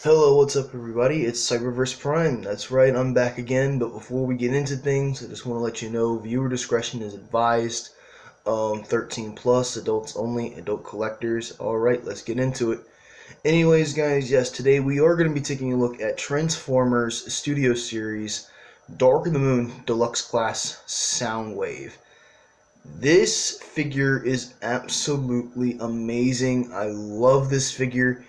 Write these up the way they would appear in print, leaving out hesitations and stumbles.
Hello, what's up everybody? It's Cyberverse Prime. That's right, I'm back again, but before we get into things, I just want to let you know viewer discretion is advised. 13 plus, adults only, adult collectors. Alright, let's get into it. Anyways, guys, yes, today we are going to be taking a look at Transformers Studio Series Dark of the Moon Deluxe Class Soundwave. This figure is absolutely amazing. I love this figure.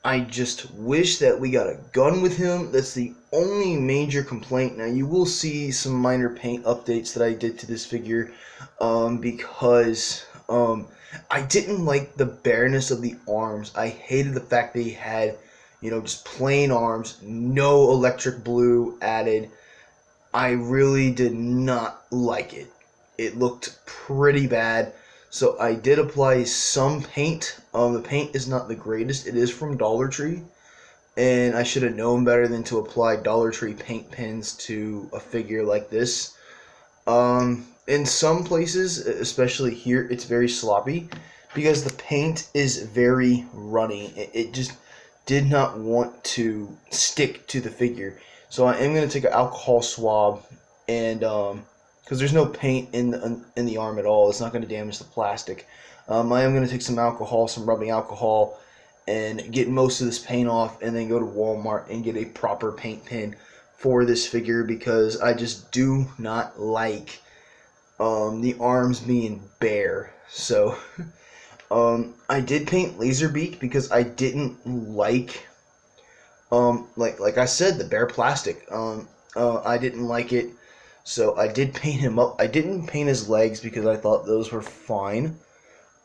I just wish that we got a gun with him. That's the only major complaint. Now, you will see some minor paint updates that I did to this figure because I didn't like the bareness of the arms. I hated the fact that he had, just plain arms, no electric blue added. I really did not like it. It looked pretty bad. So I did apply some paint. The paint is not the greatest. It is from Dollar Tree, and I should have known better than to apply Dollar Tree paint pens to a figure like this. In some places, especially here, it's very sloppy because the paint is very runny. It just did not want to stick to the figure. So I am going to take an alcohol swab and because there's no paint in the arm at all. It's not going to damage the plastic. I am going to take some alcohol, some rubbing alcohol, and get most of this paint off, and then go to Walmart and get a proper paint pen for this figure because I just do not like the arms being bare. So I did paint Laserbeak because I didn't like like I said, the bare plastic. I didn't like it. So I did paint him up. I didn't paint his legs because I thought those were fine.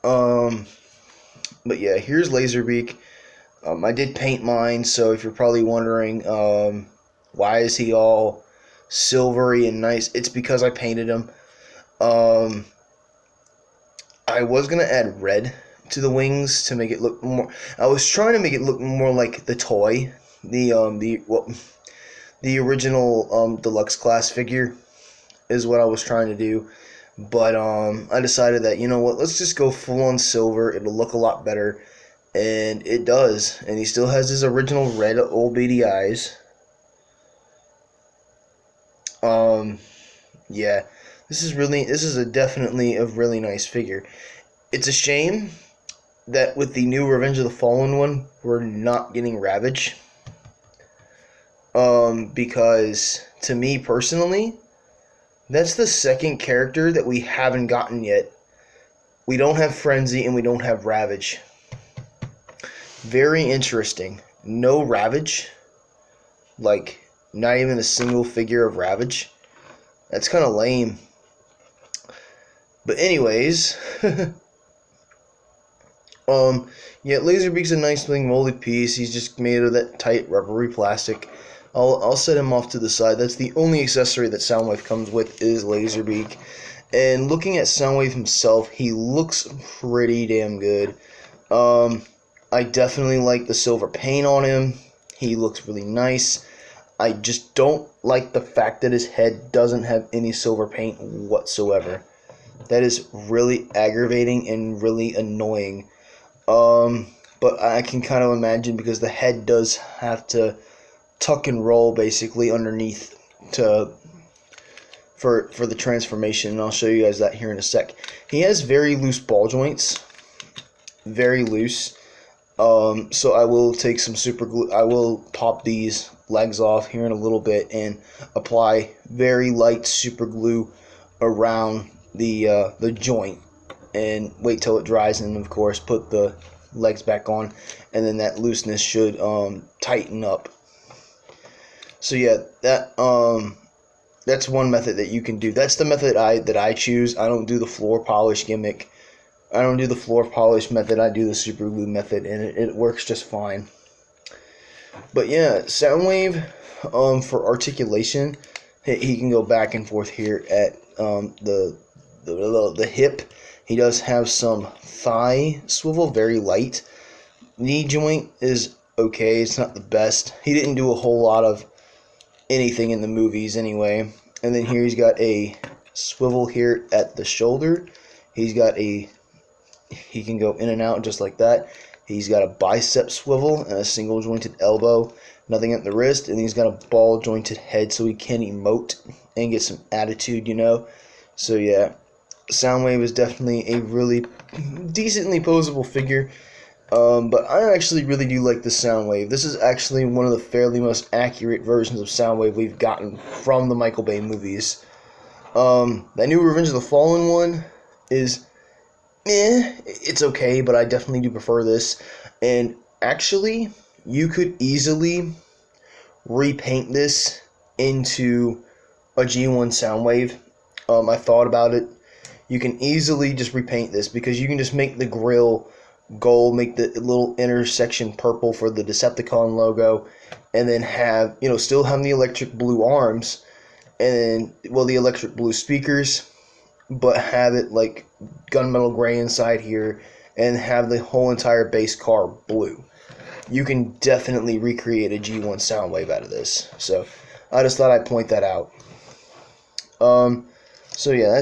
But yeah, here's Laserbeak. I did paint mine, so if you're probably wondering why is he all silvery and nice, it's because I painted him. I was going to add red to the wings to make it look more... I was trying to make it look more like the toy, the original Deluxe class figure is what I was trying to do, but I decided that, you know what, let's just go full on silver. It'll look a lot better, and it does. And he still has his original red old beady eyes. Yeah, this is definitely a really nice figure. It's a shame that with the new Revenge of the Fallen one, we're not getting Ravage. Because to me personally, that's the second character that we haven't gotten yet. We don't have Frenzy and we don't have Ravage. Very interesting. No Ravage. Like, not even a single figure of Ravage. That's kind of lame. But anyways, yeah, Laserbeak's a nice looking molded piece. He's just made of that tight rubbery plastic. I'll set him off to the side. That's the only accessory that Soundwave comes with is Laserbeak. And looking at Soundwave himself, he looks pretty damn good. I definitely like the silver paint on him. He looks really nice. I just don't like the fact that his head doesn't have any silver paint whatsoever. That is really aggravating and really annoying. But I can kind of imagine because the head does have to tuck and roll basically underneath for the transformation, and I'll show you guys that here in a sec. He has very loose ball joints, very loose. So I will take some super glue. I will pop these legs off here in a little bit and apply very light super glue around the joint, and wait till it dries, and of course put the legs back on, and then that looseness should tighten up. So yeah, that's one method that you can do. That's the method that I choose. I don't do the floor polish gimmick. I don't do the floor polish method. I do the super glue method, and it works just fine. But yeah, Soundwave, for articulation, he can go back and forth here at the hip. He does have some thigh swivel, very light. Knee joint is okay. It's not the best. He didn't do a whole lot of anything in the movies anyway. And then here he's got a swivel here at the shoulder. He can go in and out just like that. He's got a bicep swivel and a single jointed elbow, nothing at the wrist, and he's got a ball jointed head so he can emote and get some attitude, you know. So yeah, Soundwave is definitely a really decently posable figure. But I actually really do like the Soundwave. This is actually one of the fairly most accurate versions of Soundwave we've gotten from the Michael Bay movies. That new Revenge of the Fallen one is, it's okay, but I definitely do prefer this. And actually, you could easily repaint this into a G1 Soundwave. I thought about it. You can easily just repaint this because you can just make the grill gold, make the little intersection purple for the Decepticon logo, and then have, still have the electric blue arms, and the electric blue speakers, but have it like gunmetal gray inside here, and have the whole entire base car blue. You can definitely recreate a G1 Soundwave out of this. So I just thought I'd point that out. So yeah,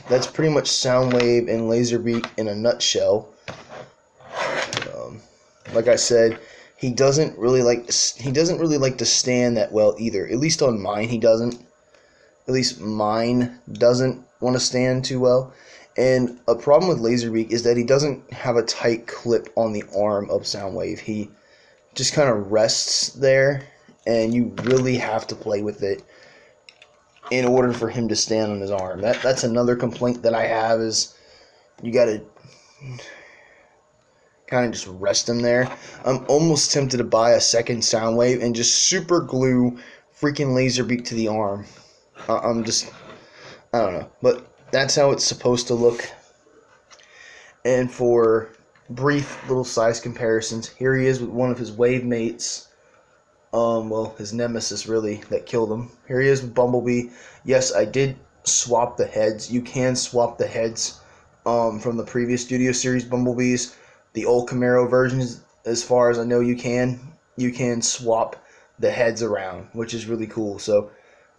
that's pretty much Soundwave and Laserbeak in a nutshell. Like I said, he doesn't really like to stand that well either. At least on mine, he doesn't. At least mine doesn't want to stand too well. And a problem with Laserbeak is that he doesn't have a tight clip on the arm of Soundwave. He just kind of rests there, and you really have to play with it in order for him to stand on his arm. That's another complaint that I have, is you got to kind of just rest him there. I'm almost tempted to buy a second Soundwave and just super glue freaking Laserbeak to the arm. I don't know. But that's how it's supposed to look. And for brief little size comparisons, here he is with one of his wave mates. His nemesis, really, that killed him. Here he is with Bumblebee. Yes, I did swap the heads. You can swap the heads from the previous Studio Series Bumblebees. The old Camaro versions, as far as I know, you can swap the heads around, which is really cool. So,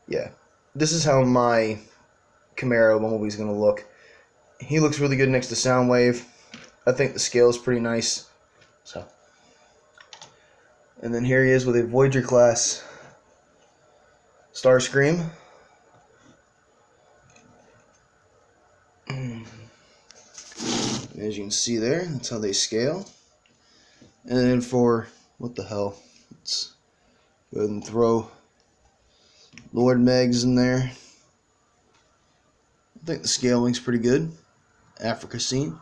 yeah. This is how my Camaro Bumblebee is going to look. He looks really good next to Soundwave. I think the scale is pretty nice. So, and then here he is with a Voyager class Starscream. As you can see there, that's how they scale. And then for, what the hell, let's go ahead and throw Lord Megs in there. I think the scaling's pretty good. Africa scene.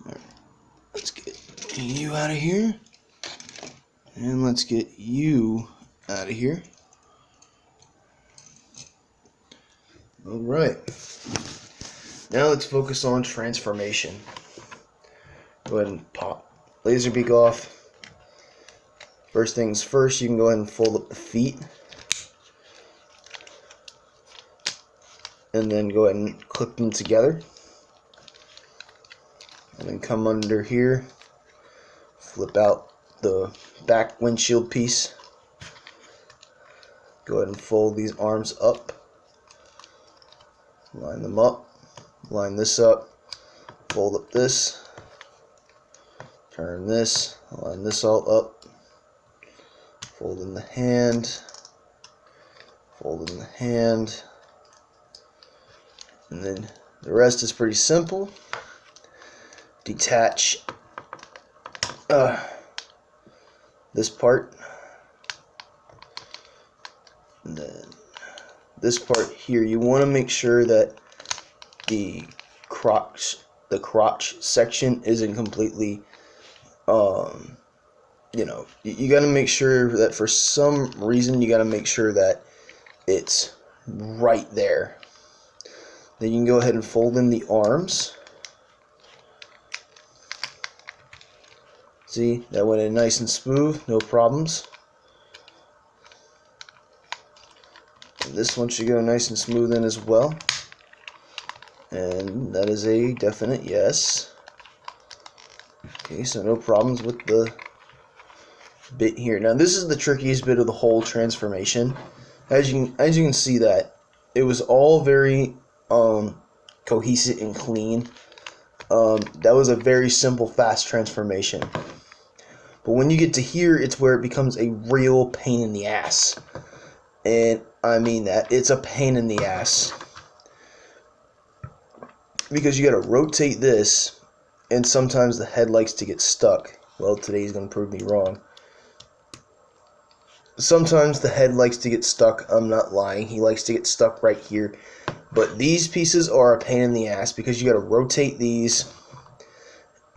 Alright, let's get you out of here. And let's get you out of here. Alright. Now let's focus on transformation. Go ahead and pop Laserbeak off. First things first, you can go ahead and fold up the feet. And then go ahead and clip them together. And then come under here, flip out the back windshield piece. Go ahead and fold these arms up. Line them up. Line this up. Fold up this. Turn this. Line this all up. Fold in the hand. Fold in the hand. And then the rest is pretty simple. Detach this part. And then this part here, you want to make sure that the crotch section isn't completely, you got to make sure that for some reason, you got to make sure that it's right there. Then you can go ahead and fold in the arms. See, that went in nice and smooth, no problems. And this one should go nice and smooth in as well. And that is a definite yes. Okay, so no problems with the bit here. Now this is the trickiest bit of the whole transformation. As you can see, that it was all very cohesive and clean. That was a very simple, fast transformation. But when you get to here, it's where it becomes a real pain in the ass. And I mean that. It's a pain in the ass. Because you gotta rotate this, and sometimes the head likes to get stuck. Well, today's gonna prove me wrong. Sometimes the head likes to get stuck. I'm not lying. He likes to get stuck right here. But these pieces are a pain in the ass because you gotta rotate these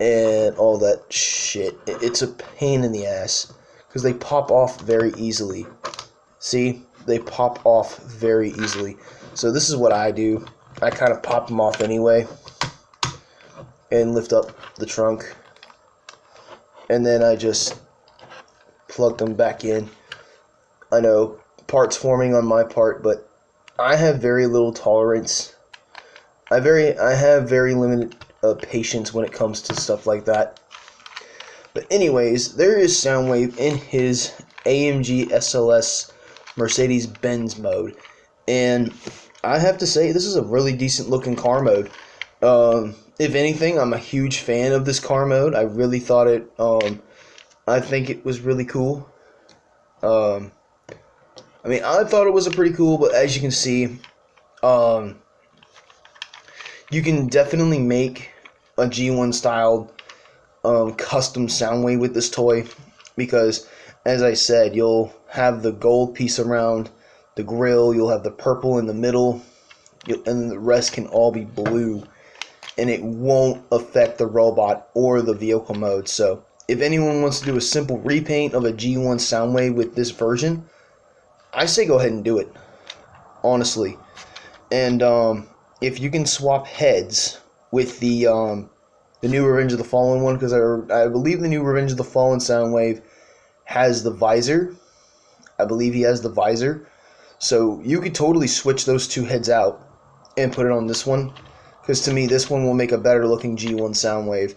and all that shit. It's a pain in the ass because they pop off very easily. See? They pop off very easily. So this is what I do. I kind of pop them off anyway and lift up the trunk. And then I just plug them back in. I know parts forming on my part, but I have very little tolerance. I have very limited patience when it comes to stuff like that. But anyways, there is Soundwave in his AMG SLS Mercedes-Benz mode, and I have to say this is a really decent looking car mode. If anything, I'm a huge fan of this car mode. I really thought it. I think it was really cool. I mean, I thought it was a pretty cool, but as you can see, you can definitely make a G1 styled custom Soundwave with this toy, because as I said, you'll have the gold piece around the grill, you'll have the purple in the middle, and the rest can all be blue, and it won't affect the robot or the vehicle mode. So if anyone wants to do a simple repaint of a G1 Soundwave with this version, I say go ahead and do it, honestly. And if you can swap heads with the new Revenge of the Fallen one, because I believe the new Revenge of the Fallen Soundwave has the visor. I believe he has the visor. So you could totally switch those two heads out and put it on this one, because to me this one will make a better looking G1 Soundwave.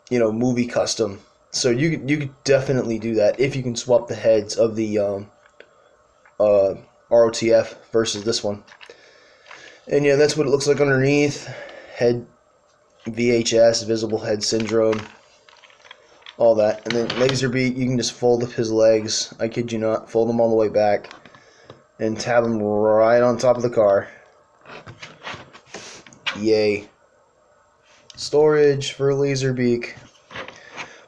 You know, movie custom. So you could definitely do that if you can swap the heads of the ROTF versus this one. And yeah, that's what it looks like underneath. Head VHS, visible head syndrome, all that. And then Laserbeak, you can just fold up his legs. I kid you not, fold them all the way back and tab them right on top of the car. Yay. Storage for Laserbeak.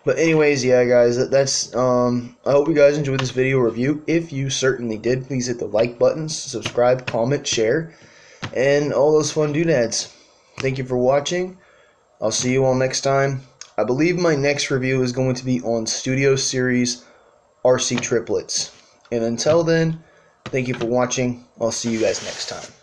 But anyways, yeah guys, that's I hope you guys enjoyed this video review. If you certainly did, please hit the like buttons, subscribe, comment, share, and all those fun doodads. Thank you for watching. I'll see you all next time. I believe my next review is going to be on Studio Series RC Triplets. And until then, thank you for watching. I'll see you guys next time.